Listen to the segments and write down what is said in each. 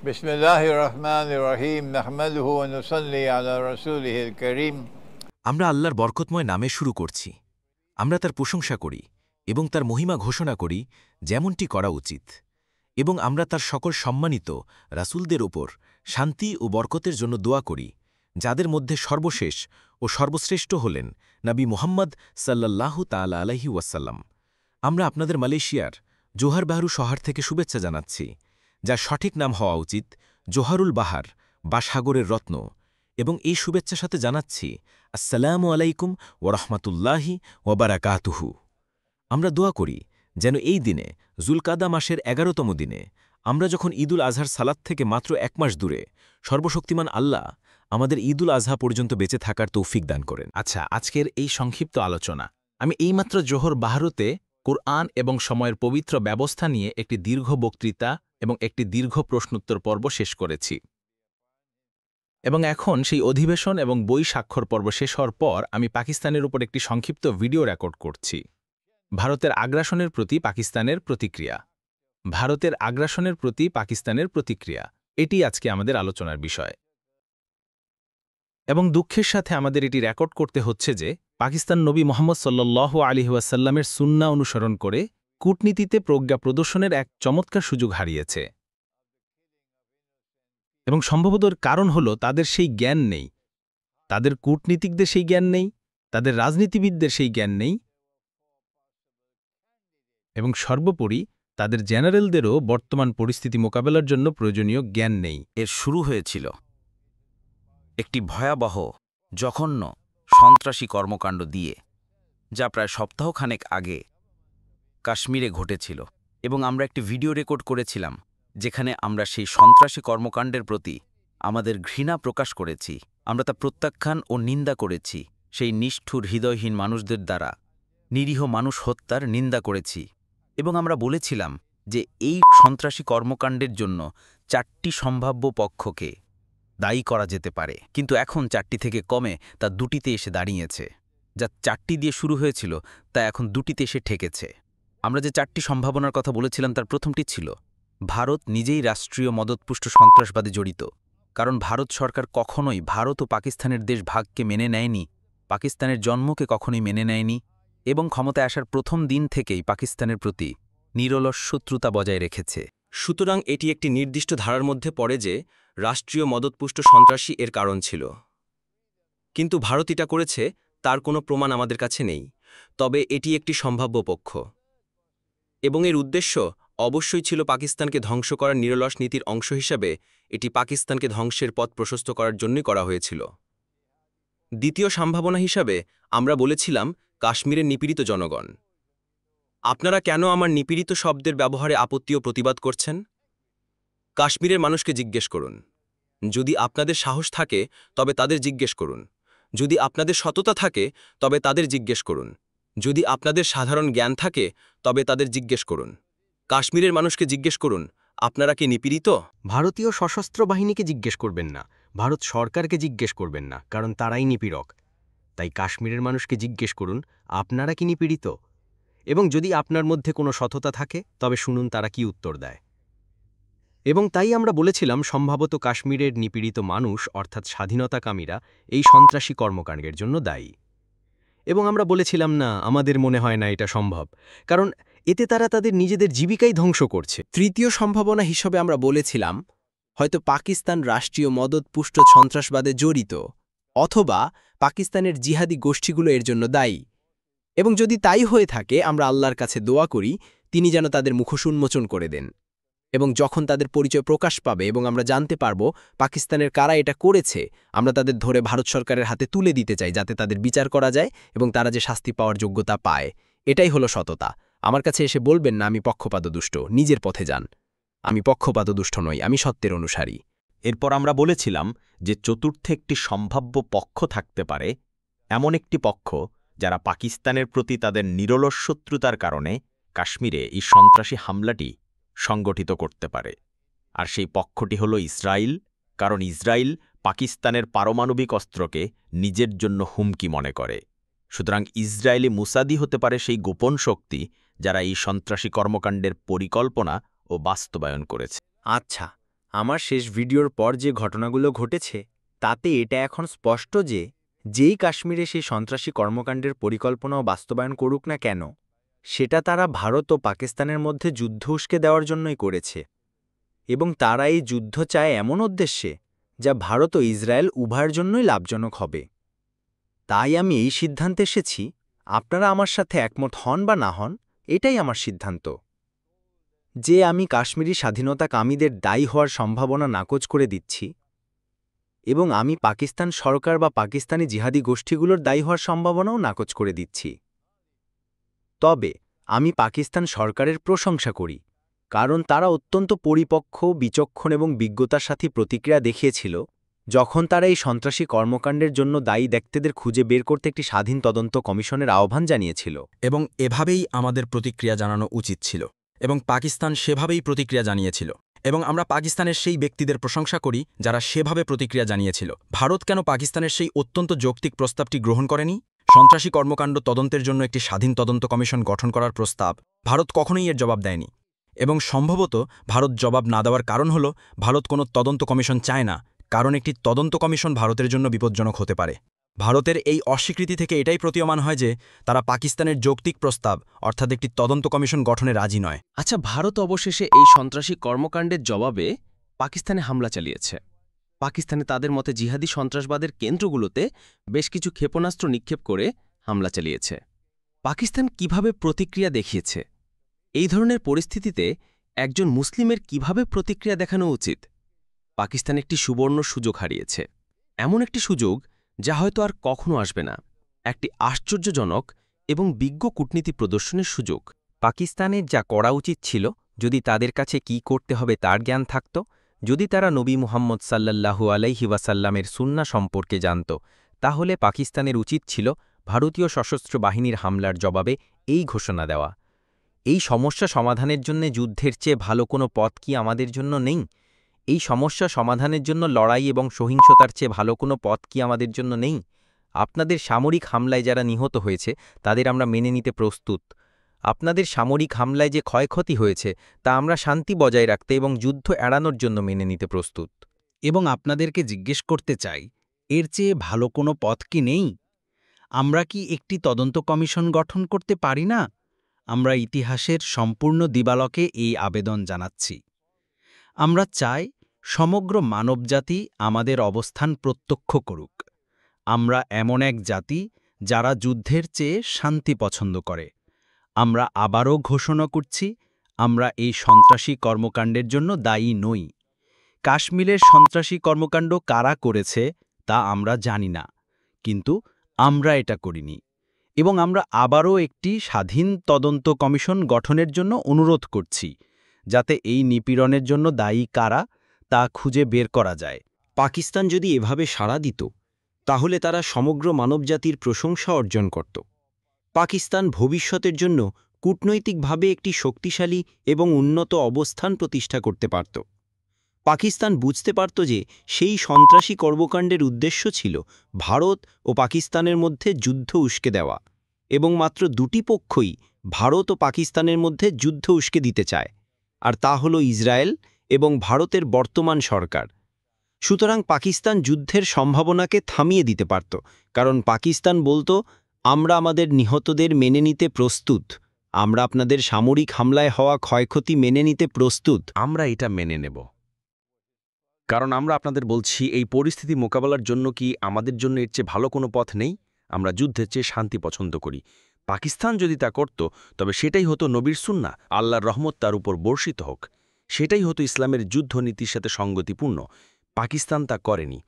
বিসমিল্লাহির রহমানির রহিম নাহমাদুহু ওয়া নুসাল্লি আলা রাসূলিহিল কারীম। আমরা আল্লাহর বরকতময় নামে শুরু করছি। আমরা তার প্রশংসা করি এবং তার মহিমা ঘোষণা করি যেমনটি করা উচিত, এবং আমরা তার সকল সম্মানিত রাসূলদের ওপর শান্তি ও বরকতের জন্য দোয়া করি, যাদের মধ্যে সর্বশেষ ও সর্বশ্রেষ্ঠ হলেন নবী মুহাম্মদ সাল্লাল্লাহু তাআলা আলাইহি ওয়াসাল্লাম। আমরা আপনাদের মালয়েশিয়ার জোহার বাহরু শহর থেকে শুভেচ্ছা জানাচ্ছি, যার সঠিক নাম হওয়া উচিত জোহারুল বাহার বা সাগরের রত্ন, এবং এই শুভেচ্ছার সাথে জানাচ্ছি আসসালামু আলাইকুম ওরহমতুল্লাহি ওবারাকাতুহু। আমরা দোয়া করি যেন এই দিনে জুলকাদা মাসের ১১তম দিনে আমরা যখন ঈদুল আজহার সালাত থেকে মাত্র ১ মাস দূরে, সর্বশক্তিমান আল্লাহ আমাদের ঈদুল আজহা পর্যন্ত বেঁচে থাকার তৌফিক দান করেন। আচ্ছা, আজকের এই সংক্ষিপ্ত আলোচনা আমি এইমাত্র জোহর বাহরুতে কুরআন এবং সময়ের পবিত্র ব্যবস্থা নিয়ে একটি দীর্ঘ বক্তৃতা এবং একটি দীর্ঘ প্রশ্নোত্তর পর্ব শেষ করেছি, এবং এখন সেই অধিবেশন এবং বই স্বাক্ষর পর্ব শেষ হওয়ার পর আমি পাকিস্তানের উপর একটি সংক্ষিপ্ত ভিডিও রেকর্ড করছি। ভারতের আগ্রাসনের প্রতি পাকিস্তানের প্রতিক্রিয়া। ভারতের আগ্রাসনের প্রতি পাকিস্তানের প্রতিক্রিয়া, এটি আজকে আমাদের আলোচনার বিষয়। এবং দুঃখের সাথে আমাদের এটি রেকর্ড করতে হচ্ছে যে পাকিস্তান নবী মোহাম্মদ সাল্লাল্লাহু আলাইহি ওয়াসাল্লামের সুন্নাহ অনুসরণ করে কূটনীতিতে প্রজ্ঞা প্রদর্শনের এক চমৎকার সুযোগ হারিয়েছে, এবং সম্ভবত এর কারণ হল তাদের সেই জ্ঞান নেই, তাদের কূটনীতিকদের সেই জ্ঞান নেই, তাদের রাজনীতিবিদদের সেই জ্ঞান নেই, এবং সর্বোপরি তাদের জেনারেলদেরও বর্তমান পরিস্থিতি মোকাবেলার জন্য প্রয়োজনীয় জ্ঞান নেই। এর শুরু হয়েছিল একটি ভয়াবহ, জঘন্য, সন্ত্রাসী কর্মকাণ্ড দিয়ে, যা প্রায় সপ্তাহখানেক আগে কাশ্মীরে ঘটেছিল, এবং আমরা একটি ভিডিও রেকর্ড করেছিলাম যেখানে আমরা সেই সন্ত্রাসী কর্মকাণ্ডের প্রতি আমাদের ঘৃণা প্রকাশ করেছি। আমরা তা প্রত্যাখ্যান ও নিন্দা করেছি। সেই নিষ্ঠুর হৃদয়হীন মানুষদের দ্বারা নিরীহ মানুষ হত্যার নিন্দা করেছি, এবং আমরা বলেছিলাম যে এই সন্ত্রাসী কর্মকাণ্ডের জন্য ৪টি সম্ভাব্য পক্ষকে দায়ী করা যেতে পারে, কিন্তু এখন ৪টি থেকে কমে তা ২টিতে এসে দাঁড়িয়েছে। যা ৪টি দিয়ে শুরু হয়েছিল তা এখন ২টিতে এসে ঠেকেছে। আমরা যে ৪টি সম্ভাবনার কথা বলেছিলাম তার প্রথমটি ছিল ভারত নিজেই রাষ্ট্রীয় মদতপুষ্ট সন্ত্রাসবাদে জড়িত, কারণ ভারত সরকার কখনোই ভারত ও পাকিস্তানের দেশ ভাগকে মেনে নেয়নি, পাকিস্তানের জন্মকে কখনোই মেনে নেয়নি, এবং ক্ষমতায় আসার প্রথম দিন থেকেই পাকিস্তানের প্রতি নিরলস শত্রুতা বজায় রেখেছে। সুতরাং এটি একটি নির্দিষ্ট ধারার মধ্যে পড়ে যে রাষ্ট্রীয় মদতপুষ্ট সন্ত্রাসী এর কারণ ছিল। কিন্তু ভারত এটা করেছে তার কোনো প্রমাণ আমাদের কাছে নেই, তবে এটি একটি সম্ভাব্য পক্ষ, এবং এর উদ্দেশ্য অবশ্যই ছিল পাকিস্তানকে ধ্বংস করার নিরলস নীতির অংশ হিসাবে এটি পাকিস্তানকে ধ্বংসের পথ প্রশস্ত করার জন্যই করা হয়েছিল। দ্বিতীয় সম্ভাবনা হিসাবে আমরা বলেছিলাম কাশ্মীরের নিপীড়িত জনগণ। আপনারা কেন আমার নিপীড়িত শব্দের ব্যবহারে আপত্তি ও প্রতিবাদ করছেন? কাশ্মীরের মানুষকে জিজ্ঞেস করুন। যদি আপনাদের সাহস থাকে তবে তাদের জিজ্ঞেস করুন, যদি আপনাদের সততা থাকে তবে তাদের জিজ্ঞেস করুন, যদি আপনাদের সাধারণ জ্ঞান থাকে তবে তাদের জিজ্ঞেস করুন। কাশ্মীরের মানুষকে জিজ্ঞেস করুন, আপনারা কি নিপীড়িত? ভারতীয় সশস্ত্র বাহিনীকে জিজ্ঞেস করবেন না, ভারত সরকারকে জিজ্ঞেস করবেন না, কারণ তারাই নিপীড়ক। তাই কাশ্মীরের মানুষকে জিজ্ঞেস করুন, আপনারা কি নিপীড়িত? এবং যদি আপনার মধ্যে কোনো সততা থাকে তবে শুনুন তারা কি উত্তর দেয়। এবং তাই আমরা বলেছিলাম সম্ভবত কাশ্মীরের নিপীড়িত মানুষ অর্থাৎ স্বাধীনতাকামীরা এই সন্ত্রাসী কর্মকাণ্ডের জন্য দায়ী। এবং আমরা বলেছিলাম না, আমাদের মনে হয় না এটা সম্ভব, কারণ এতে তারা তাদের নিজেদের জীবিকাই ধ্বংস করছে। তৃতীয় সম্ভাবনা হিসেবে আমরা বলেছিলাম হয়তো পাকিস্তান রাষ্ট্রীয় মদতপুষ্ট সন্ত্রাসবাদে জড়িত, অথবা পাকিস্তানের জিহাদি গোষ্ঠীগুলো এর জন্য দায়ী, এবং যদি তাই হয়ে থাকে আমরা আল্লাহর কাছে দোয়া করি তিনি যেন তাদের মুখোশ উন্মোচন করে দেন, এবং যখন তাদের পরিচয় প্রকাশ পাবে এবং আমরা জানতে পারব পাকিস্তানের কারা এটা করেছে, আমরা তাদের ধরে ভারত সরকারের হাতে তুলে দিতে চাই যাতে তাদের বিচার করা যায় এবং তারা যে শাস্তি পাওয়ার যোগ্যতা পায়। এটাই হলো সততা। আমার কাছে এসে বলবেন না আমি পক্ষপাতদুষ্ট, নিজের পথে যান। আমি পক্ষপাতদুষ্ট নই, আমি সত্যের অনুসারী। এরপর আমরা বলেছিলাম যে চতুর্থে একটি সম্ভাব্য পক্ষ থাকতে পারে, এমন একটি পক্ষ যারা পাকিস্তানের প্রতি তাদের নিরলস শত্রুতার কারণে কাশ্মীরে এই সন্ত্রাসী হামলাটি সংগঠিত করতে পারে। আর সেই পক্ষটি হল ইসরায়েল, কারণ ইসরায়েল পাকিস্তানের পারমাণবিক অস্ত্রকে নিজের জন্য হুমকি মনে করে। সুতরাং ইসরায়েলি মুসাদি হতে পারে সেই গোপন শক্তি যারা এই সন্ত্রাসী কর্মকাণ্ডের পরিকল্পনা ও বাস্তবায়ন করেছে। আচ্ছা, আমার শেষ ভিডিওর পর যে ঘটনাগুলো ঘটেছে তাতে এটা এখন স্পষ্ট যে যেই কাশ্মীরে সেই সন্ত্রাসী কর্মকাণ্ডের পরিকল্পনা ও বাস্তবায়ন করুক না কেন, সেটা তারা ভারত ও পাকিস্তানের মধ্যে যুদ্ধ উস্কে দেওয়ার জন্যই করেছে, এবং তারা এই যুদ্ধ চায় এমন উদ্দেশ্যে যা ভারত ও ইসরায়েল উভয়ের জন্যই লাভজনক হবে। তাই আমি এই সিদ্ধান্তে এসেছি, আপনারা আমার সাথে একমত হন বা না হন, এটাই আমার সিদ্ধান্ত, যে আমি কাশ্মীরি স্বাধীনতাকামীদের দায়ী হওয়ার সম্ভাবনা নাকচ করে দিচ্ছি, এবং আমি পাকিস্তান সরকার বা পাকিস্তানি জিহাদি গোষ্ঠীগুলোর দায়ী হওয়ার সম্ভাবনাও নাকচ করে দিচ্ছি। তবে আমি পাকিস্তান সরকারের প্রশংসা করি, কারণ তারা অত্যন্ত পরিপক্ক, বিচক্ষণ এবং বিজ্ঞতার সাথে প্রতিক্রিয়া দেখিয়েছিল যখন তারা এই সন্ত্রাসী কর্মকাণ্ডের জন্য দায়ী ব্যক্তিদের খুঁজে বের করতে একটি স্বাধীন তদন্ত কমিশনের আহ্বান জানিয়েছিল। এবং এভাবেই আমাদের প্রতিক্রিয়া জানানো উচিত ছিল, এবং পাকিস্তান সেভাবেই প্রতিক্রিয়া জানিয়েছিল, এবং আমরা পাকিস্তানের সেই ব্যক্তিদের প্রশংসা করি যারা সেভাবে প্রতিক্রিয়া জানিয়েছিল। ভারত কেন পাকিস্তানের সেই অত্যন্ত যৌক্তিক প্রস্তাবটি গ্রহণ করেনি? সন্ত্রাসী কর্মকাণ্ড তদন্তের জন্য একটি স্বাধীন তদন্ত কমিশন গঠন করার প্রস্তাব ভারত কখনোই এর জবাব দেয়নি, এবং সম্ভবত ভারত জবাব না দেওয়ার কারণ হল ভারত কোনো তদন্ত কমিশন চায় না, কারণ একটি তদন্ত কমিশন ভারতের জন্য বিপজ্জনক হতে পারে। ভারতের এই অস্বীকৃতি থেকে এটাই প্রতীয়মান হয় যে তারা পাকিস্তানের যৌক্তিক প্রস্তাব অর্থাৎ একটি তদন্ত কমিশন গঠনে রাজি নয়। আচ্ছা, ভারত অবশেষে এই সন্ত্রাসী কর্মকাণ্ডের জবাবে পাকিস্তানে হামলা চালিয়েছে। পাকিস্তানে তাদের মতে জিহাদি সন্ত্রাসবাদের কেন্দ্রগুলোতে বেশ কিছু ক্ষেপণাস্ত্র নিক্ষেপ করে হামলা চালিয়েছে। পাকিস্তান কিভাবে প্রতিক্রিয়া দেখিয়েছে? এই ধরনের পরিস্থিতিতে একজন মুসলিমের কিভাবে প্রতিক্রিয়া দেখানো উচিত? পাকিস্তান একটি সুবর্ণ সুযোগ হারিয়েছে, এমন একটি সুযোগ যা হয়তো আর কখনো আসবে না, একটি আশ্চর্যজনক এবং বিজ্ঞ কূটনীতি প্রদর্শনের সুযোগ। পাকিস্তানের যা করা উচিত ছিল, যদি তাদের কাছে কি করতে হবে তার জ্ঞান থাকত, যদি তারা নবী মুহাম্মদ সাল্লাল্লাহু আলাইহি ওয়াসাল্লামের সুন্নাহ সম্পর্কে জানত, তাহলে পাকিস্তানের উচিত ছিল ভারতীয় সশস্ত্র বাহিনীর হামলার জবাবে এই ঘোষণা দেওয়া, এই সমস্যা সমাধানের জন্য যুদ্ধের চেয়ে ভালো কোনো পথ কি আমাদের জন্য নেই? এই সমস্যা সমাধানের জন্য লড়াই এবং সহিংসতার চেয়ে ভালো কোনো পথ কি আমাদের জন্য নেই? আপনাদের সামরিক হামলায় যারা নিহত হয়েছে তাদের আমরা মেনে নিতে প্রস্তুত। আপনাদের সামরিক হামলায় যে ক্ষয়ক্ষতি হয়েছে তা আমরা শান্তি বজায় রাখতে এবং যুদ্ধ এড়ানোর জন্য মেনে নিতে প্রস্তুত। এবং আপনাদেরকে জিজ্ঞেস করতে চাই, এর চেয়ে ভালো কোনো পথ কি নেই? আমরা কি একটি তদন্ত কমিশন গঠন করতে পারি না? আমরা ইতিহাসের সম্পূর্ণ দিবালকে এই আবেদন জানাচ্ছি। আমরা চাই সমগ্র মানবজাতি আমাদের অবস্থান প্রত্যক্ষ করুক। আমরা এমন এক জাতি যারা যুদ্ধের চেয়ে শান্তি পছন্দ করে। আমরা আবারও ঘোষণা করছি, আমরা এই সন্ত্রাসী কর্মকাণ্ডের জন্য দায়ী নই। কাশ্মীরের সন্ত্রাসী কর্মকাণ্ড কারা করেছে তা আমরা জানি না, কিন্তু আমরা এটা করিনি, এবং আমরা আবারও একটি স্বাধীন তদন্ত কমিশন গঠনের জন্য অনুরোধ করছি, যাতে এই নিপীড়নের জন্য দায়ী কারা তা খুঁজে বের করা যায়। পাকিস্তান যদি এভাবে সাড়া দিত, তাহলে তারা সমগ্র মানবজাতির প্রশংসা অর্জন করত। পাকিস্তান ভবিষ্যতের জন্য কূটনৈতিকভাবে একটি শক্তিশালী এবং উন্নত অবস্থান প্রতিষ্ঠা করতে পারত। পাকিস্তান বুঝতে পারত যে সেই সন্ত্রাসী কর্মকাণ্ডের উদ্দেশ্য ছিল ভারত ও পাকিস্তানের মধ্যে যুদ্ধ উস্কে দেওয়া, এবং মাত্র দুটি পক্ষই ভারত ও পাকিস্তানের মধ্যে যুদ্ধ উস্কে দিতে চায়, আর তা হল ইসরায়েল এবং ভারতের বর্তমান সরকার। সুতরাং পাকিস্তান যুদ্ধের সম্ভাবনাকে থামিয়ে দিতে পারত, কারণ পাকিস্তান বলতো, আমরা আমাদের নিহতদের মেনে নিতে প্রস্তুত, আমরা আপনাদের সামরিক হামলায় হওয়া ক্ষয়ক্ষতি মেনে নিতে প্রস্তুত। আমরা এটা মেনে নেব, কারণ আমরা আপনাদের বলছি এই পরিস্থিতি মোকাবেলার জন্য কি আমাদের জন্য এর চেয়ে ভালো কোনো পথ নেই? আমরা যুদ্ধের চেয়ে শান্তি পছন্দ করি। পাকিস্তান যদি তা করত, তবে সেটাই হতো নবীর সুন্নাহ, আল্লাহর রহমত তার উপর বর্ষিত হোক, সেটাই হতো ইসলামের যুদ্ধনীতির সাথে সঙ্গতিপূর্ণ। পাকিস্তান তা করেনি।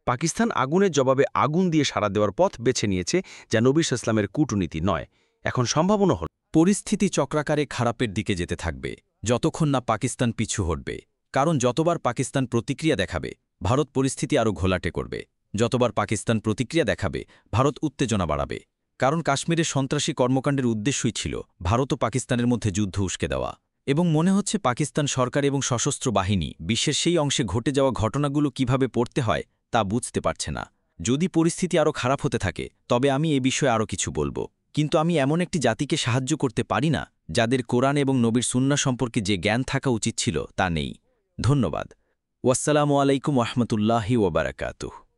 পাকিস্তান আগুনের জবাবে আগুন দিয়ে সাড়া দেওয়ার পথ বেছে নিয়েছে, যা নবী ইসলামের কূটনীতি নয়। এখন সম্ভাবনা হল পরিস্থিতি চক্রাকারে খারাপের দিকে যেতে থাকবে যতক্ষণ না পাকিস্তান পিছু হটবে, কারণ যতবার পাকিস্তান প্রতিক্রিয়া দেখাবে ভারত পরিস্থিতি আরও ঘোলাটে করবে। যতবার পাকিস্তান প্রতিক্রিয়া দেখাবে ভারত উত্তেজনা বাড়াবে, কারণ কাশ্মীরের সন্ত্রাসী কর্মকাণ্ডের উদ্দেশ্যই ছিল ভারত ও পাকিস্তানের মধ্যে যুদ্ধ উস্কে দেওয়া। এবং মনে হচ্ছে পাকিস্তান সরকার এবং সশস্ত্র বাহিনী বিশ্বের সেই অংশে ঘটে যাওয়া ঘটনাগুলো কিভাবে পড়তে হয় তা বুঝতে পারছে না। যদি পরিস্থিতি আরও খারাপ হতে থাকে তবে আমি এ বিষয়ে আরও কিছু বলবো, কিন্তু আমি এমন একটি জাতিকে সাহায্য করতে পারি না যাদের কোরআন এবং নবীর সুন্নাহ সম্পর্কে যে জ্ঞান থাকা উচিত ছিল তা নেই। ধন্যবাদ। ওয়াসসালামু আলাইকুম ওরহমতুল্লাহি ওবারাকাতুহ।